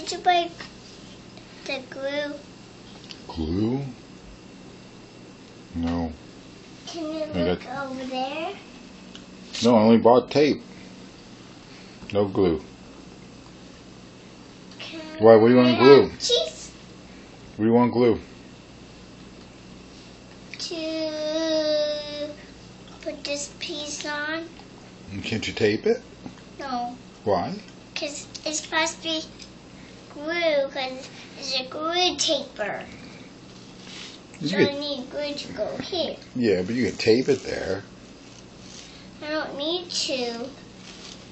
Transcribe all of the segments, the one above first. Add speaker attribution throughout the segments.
Speaker 1: Did you buy the glue?
Speaker 2: Glue? No.
Speaker 1: Can you look over there?
Speaker 2: No, I only bought tape. No glue. Why? What do you want glue?
Speaker 1: Cheese.
Speaker 2: What do you want glue?
Speaker 1: To put this piece on.
Speaker 2: Can't you tape it?
Speaker 1: No.
Speaker 2: Why?
Speaker 1: Because it's supposed to be glue, because it's a glue taper. So I need glue to go here.
Speaker 2: Yeah, but you can tape it there.
Speaker 1: I don't need to.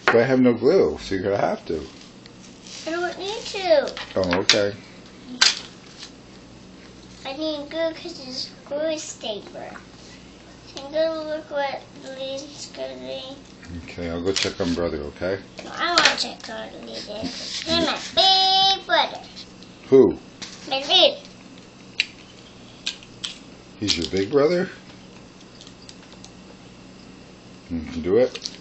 Speaker 2: But I have no glue, so you're going to have to.
Speaker 1: I don't need to.
Speaker 2: Oh, okay.
Speaker 1: I need glue because it's glue taper. Can you go look what Lily's doing?
Speaker 2: Okay, I'll go check on brother, okay?
Speaker 1: No, I want to check on Lily. He's my big brother.
Speaker 2: Who?
Speaker 1: My Lily.
Speaker 2: He's your big brother? You can do it?